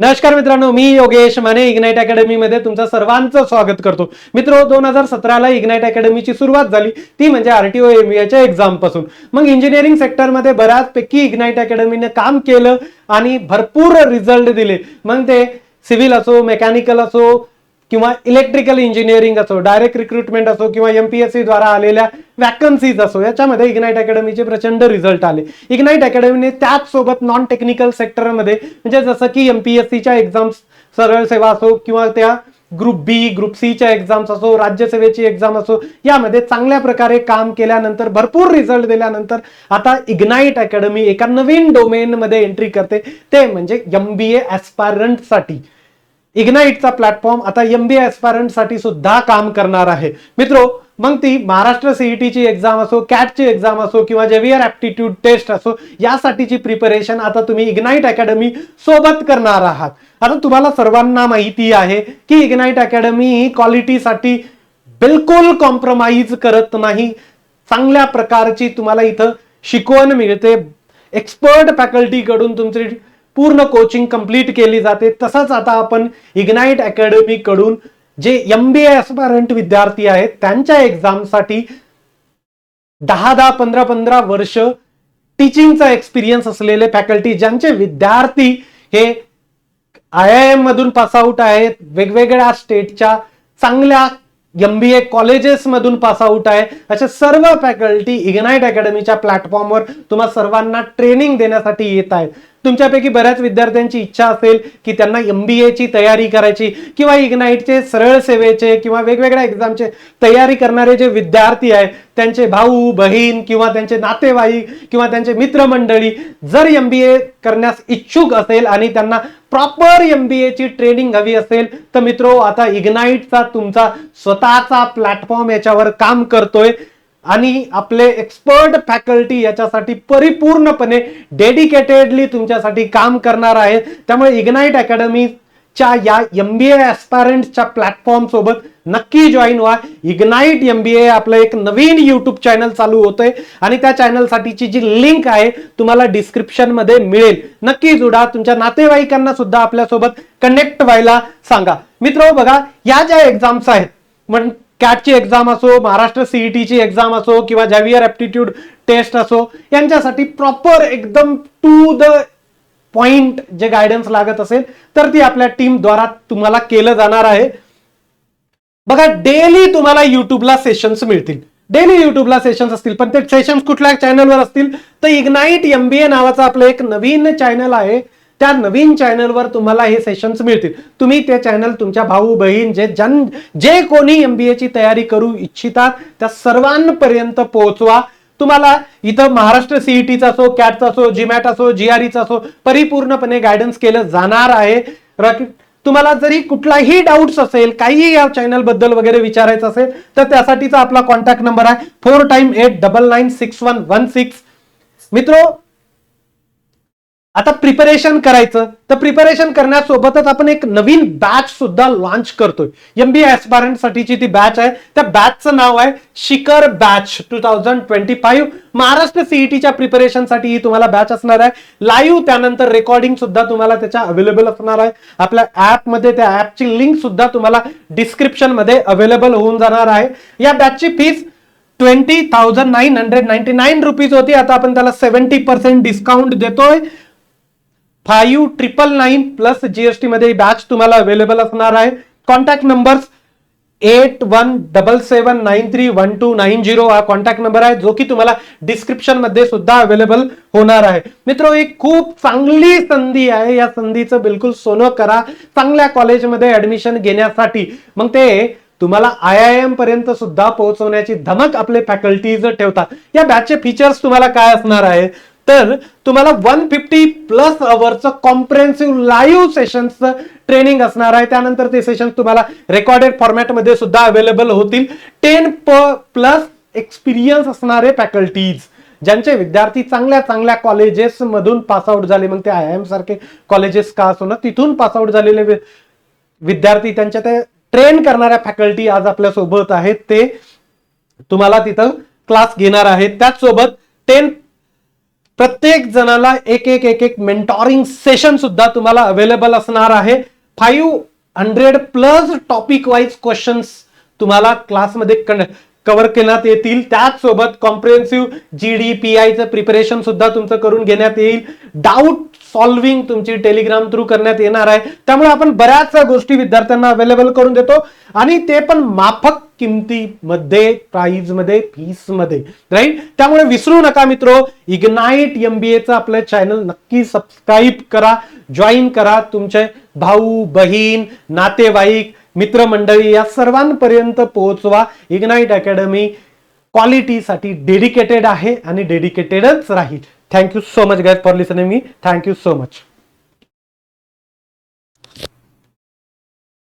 नमस्कार मित्रांनो, मी Yogesh Mane ignite academy मध्ये तुमचं सर्वांचं स्वागत करतो. मित्रो, 2017 ला इग्नाइट अकॅडमीची सुरुवात झाली, ती म्हणजे आरटीओ एमबीएच्या एक्झाम पासून. मग इंजिनिअरिंग सेक्टरमध्ये बऱ्याचपैकी इग्नाइट अकॅडमीने काम केलं आणि भरपूर रिझल्ट दिले. मग ते सिव्हिल असो, मेकॅनिकल असो किंवा इलेक्ट्रिकल इंजिनिअरिंग असो, डायरेक्ट रिक्रुटमेंट असो किंवा एमपीएससी द्वारा आलेल्या वॅकन्सीज असो, याच्यामध्ये इग्नाइट अकॅडमीचे प्रचंड रिझल्ट आले. इग्नाइट अकॅडमीने त्याच सोबत नॉन टेक्निकल सेक्टरमध्ये म्हणजे जसं की एमपीएससीच्या एक्झाम्स, सरळ सेवा असो किंवा त्या ग्रुप बी, ग्रुप सीच्या एक्झाम्स असो, राज्यसेवेची एक्झाम असो, यामध्ये चांगल्या प्रकारे काम केल्यानंतर, भरपूर रिझल्ट दिल्यानंतर आता इग्नाइट अकॅडमी एका नवीन डोमेन मध्ये एंट्री करते, ते म्हणजे एमबीए ऍस्पायरंट साठी. इग्नाइटचा प्लॅटफॉर्म आता एमबीए ऍस्पायरंट साठी सुद्धा काम करणार आहे. मित्रो, मग ती महाराष्ट्र सीईटीची एक्झाम असो, कॅटची एक्झाम असो किंवा जेव्हीआर ऍप्टिट्यूड टेस्ट असो, यासाठीची प्रिपरेशन आता तुम्ही इग्नाइट अकॅडमी सोबत करणार आहात. आता तुम्हाला सर्वांना माहिती आहे की इग्नाइट अकॅडमी ही क्वालिटीसाठी बिलकुल कॉम्प्रोमाइज करत नाही. चांगल्या प्रकारची तुम्हाला इथं शिकवण मिळते. एक्सपर्ट फॅकल्टी कडून तुमची पूर्ण कोचिंग कंप्लीट केली जाते. तसंच आता आपण इग्नाइट अकॅडमी कडून जे एमबीए ऍस्पायरंट विद्यार्थी आहेत त्यांच्या एक्झामसाठी 10 15 वर्ष टीचिंगचा एक्सपिरियन्स असलेले फॅकल्टी, ज्यांचे विद्यार्थी हे IIM मधून पासआउट आहेत, वेगवेगळ्या स्टेटच्या चांगल्या एमबीए कॉलेजेस मधून पासआउट आहे, अशा सर्व फॅकल्टी इग्नाइट अकॅडमीच्या प्लॅटफॉर्मवर तुम्हा सर्वांना ट्रेनिंग देण्यासाठी येत आहेत. तुमच्यापैकी बऱ्याच विद्यार्थ्यांची इच्छा असेल की त्यांना एमबीएची तयारी करायची किंवा इग्नाइटचे सरळ सेवेचे किंवा वेगवेगळ्या एक्झामचे तयारी करणारे जे विद्यार्थी आहेत, त्यांचे भाऊ बहीण किंवा त्यांचे नातेवाईक किंवा त्यांचे मित्रमंडळी जर एमबीए करण्यास इच्छुक असेल आणि त्यांना प्रॉपर एमबीएची ट्रेनिंग हवी असेल, तर मित्रो, आता इग्नाइटचा तुमचा स्वतःचा प्लॅटफॉर्म याच्यावर काम करतोय आणि आपले एक्सपर्ट फॅकल्टी याच्यासाठी परिपूर्णपणे डेडिकेटेडली तुमच्यासाठी काम करणार आहे. त्यामुळे इग्नाइट अकॅडमीच्या या एमबीए ऍस्पायरंटच्या प्लॅटफॉर्म सोबत नक्की जॉईन व्हा. इग्नाइट एमबीए आपलं एक नवीन युट्यूब चॅनल चालू होतंय आणि त्या चॅनलसाठीची जी लिंक आहे तुम्हाला डिस्क्रिप्शन मध्ये मिळेल. नक्की जोडा. तुमच्या नातेवाईकांना सुद्धा आपल्यासोबत कनेक्ट व्हायला सांगा. मित्र बघा, या ज्या एक्झाम्स आहेत, म्हणजे कॅटची एक्झाम असो, महाराष्ट्र सीईटीची एक्झाम असो किंवा जेव्हीआर ऍप्टिट्यूड टेस्ट असो, यांच्यासाठी प्रॉपर एकदम टू द पॉइंट जे गायडन्स लागत असेल तर ती आपल्या टीम द्वारा तुम्हाला केलं जाणार आहे. बघा, डेली तुम्हाला युट्यूबला सेशन्स मिळतील. डेली युट्यूबला सेशन्स असतील, पण ते सेशन्स कुठल्या चॅनलवर असतील तर इग्नाइट एमबीए नावाचं आपलं एक नवीन चॅनल आहे. त्या नवीन चॅनलवर तुम्हाला हे सेशन्स मिळतील. तुम्ही ते चॅनल तुमच्या भाऊ बहीण जे कोणी एमबीएची तयारी करू इच्छितात त्या सर्वांपर्यंत पोहोचवा. तुम्हाला इथं महाराष्ट्र सीईटीचा असो, कॅटचा असो, जीमॅट असो, जीआरईचा असो, परिपूर्णपणे गायडन्स केलं जाणार आहे. तुम्हाला जरी कुठलाही डाऊट्स असेल, काही या चॅनल बद्दल वगैरे विचारायचं असेल तर त्यासाठीचा आपला कॉन्टॅक्ट नंबर आहे 4x8996116. मित्रो, आता प्रिपरेशन करायचं तर प्रिपरेशन करण्यासोबतच आपण एक नवीन बॅच सुद्धा लॉन्च करतोय. एमबीए ऍस्पायरंट साठीची ती बॅच आहे. त्या बॅचचं नाव आहे शिखर बॅच 2025. महाराष्ट्र सीईटीच्या प्रिपरेशन साठी तुम्हाला बॅच असणार आहे. लाईव्ह त्यानंतर रेकॉर्डिंग सुद्धा तुम्हाला त्याच्या अवेलेबल असणार आहे. आपल्या ऍप मध्ये त्या ऍपची लिंक सुद्धा तुम्हाला डिस्क्रिप्शन मध्ये अवेलेबल होऊन जाणार आहे. या बॅचची फीस 20,999 रुपीज होती. आता आपण त्याला 70% डिस्काउंट देतोय. 5,999 प्लस जीएसटी मध्ये बॅच तुम्हाला अवेलेबल असणार आहे. कॉन्टॅक्ट नंबर 8177931290 हा कॉन्टॅक्ट नंबर आहे, जो की तुम्हाला डिस्क्रिप्शन मध्ये सुद्धा अवेलेबल होणार आहे. मित्रो, एक खूप चांगली संधी आहे. या संधीचं बिलकुल सोनं करा चांगल्या कॉलेजमध्ये ऍडमिशन घेण्यासाठी. मग ते तुम्हाला IIM पर्यंत सुद्धा पोहोचवण्याची धमक आपले फॅकल्टीज ठेवतात. या बॅचचे फीचर्स तुम्हाला काय असणार आहे तर तुम्हाला 150+ अवरचं कॉम्प्रिहेन्सिव्ह लाईव्ह सेशन्सचं ट्रेनिंग असणार आहे. त्यानंतर ते सेशन तुम्हाला रेकॉर्डेड फॉर्मॅटमध्ये सुद्धा अवेलेबल होतील. 10+ एक्सपिरियन्स असणारे फॅकल्टीज, ज्यांचे विद्यार्थी चांगल्या कॉलेजेस मधून पासआउट झाले, मग ते IIM सारखे कॉलेजेस का असो ना, तिथून पासआउट झालेले विद्यार्थी, त्यांच्या ते ट्रेन करणाऱ्या फॅकल्टी आज आपल्या सोबत आहेत. ते तुम्हाला तिथं क्लास घेणार आहेत. त्याचसोबत प्रत्येक जणाला एक मेंटॉरिंग सेशन सुद्धा तुम्हाला अवेलेबल असणार आहे. 500 प्लस टॉपिक वाईज क्वेश्चन्स तुम्हाला क्लासमध्ये कव्हर करण्यात येतील. त्याच सोबत कॉम्प्रिहेन्सिव्ह GDPI प्रिपरेशन सुद्धा तुमचं करून घेण्यात येईल. डाऊट सॉल्व्हिंग तुमची टेलिग्राम थ्रू करण्यात येणार आहे. त्यामुळे आपण बऱ्याच गोष्टी विद्यार्थ्यांना अवेलेबल करून देतो आणि ते पण माफक किमतीमध्ये, प्राइस मध्ये, फीस मध्ये, राईट. त्यामुळे विसरू नका मित्रो, इग्नाइट MBAचं आपलं चॅनल नक्की सबस्क्राईब करा, जॉईन करा. तुमचे भाऊ बहीण, नातेवाईक, मित्रमंडळी या सर्वांपर्यंत पोहोचवा. इग्नाइट अकॅडमी क्वालिटीसाठी डेडिकेटेड आहे आणि डेडिकेटेडच राहील. Thank you so much guys for listening me. Thank you so much.